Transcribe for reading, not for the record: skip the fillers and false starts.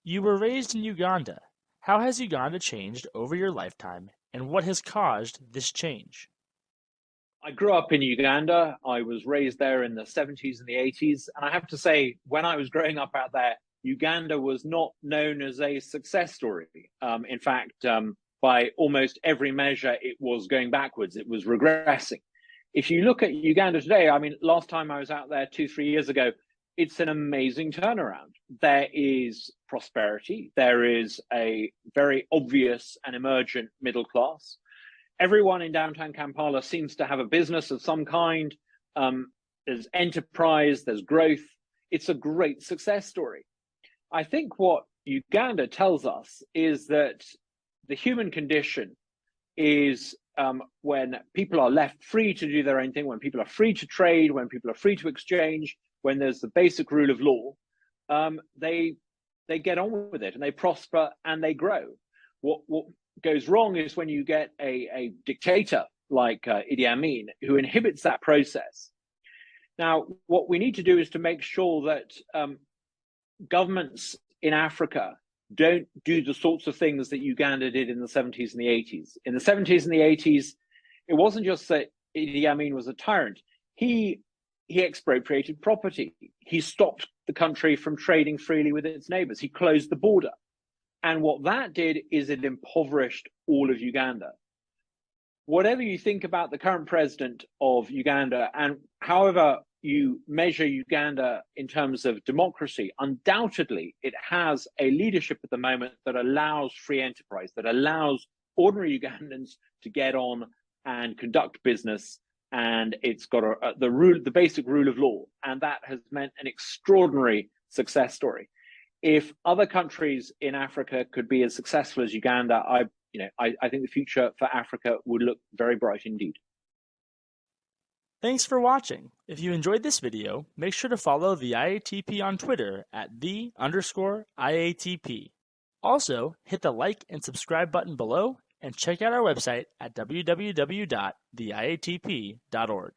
You were raised in Uganda. How has Uganda changed over your lifetime, and what has caused this change? I grew up in Uganda. I was raised there in the 70s and the 80s. And I have to say, when I was growing up out there, Uganda was not known as a success story. In fact, by almost every measure, it was going backwards, it was regressing. If you look at Uganda today, I mean, last time I was out there 2, 3 years ago, it's an amazing turnaround. There is prosperity, there is a very obvious and emergent middle class. Everyone in downtown Kampala seems to have a business of some kind. There's enterprise, there's growth. It's a great success story. I think what Uganda tells us is that the human condition is when people are left free to do their own thing, when people are free to trade, when people are free to exchange, when there's the basic rule of law, they get on with it and they prosper and they grow. What goes wrong is when you get a dictator like Idi Amin who inhibits that process. Now, what we need to do is to make sure that governments in Africa don't do the sorts of things that Uganda did in the 70s and the 80s. In the 70s and the 80s, it wasn't just that Idi Amin was a tyrant. He expropriated property. He stopped the country from trading freely with its neighbors. He closed the border. And what that did is it impoverished all of Uganda. Whatever you think about the current president of Uganda, and however you measure Uganda in terms of democracy, undoubtedly it has a leadership at the moment that allows free enterprise, that allows ordinary Ugandans to get on and conduct business, and it's got the basic rule of law, and that has meant an extraordinary success story. If other countries in Africa could be as successful as Uganda, I think the future for Africa would look very bright indeed. Thanks for watching. If you enjoyed this video, make sure to follow the IATP on Twitter at @the_IATP. Also, hit the like and subscribe button below, and check out our website at www.theiatp.org.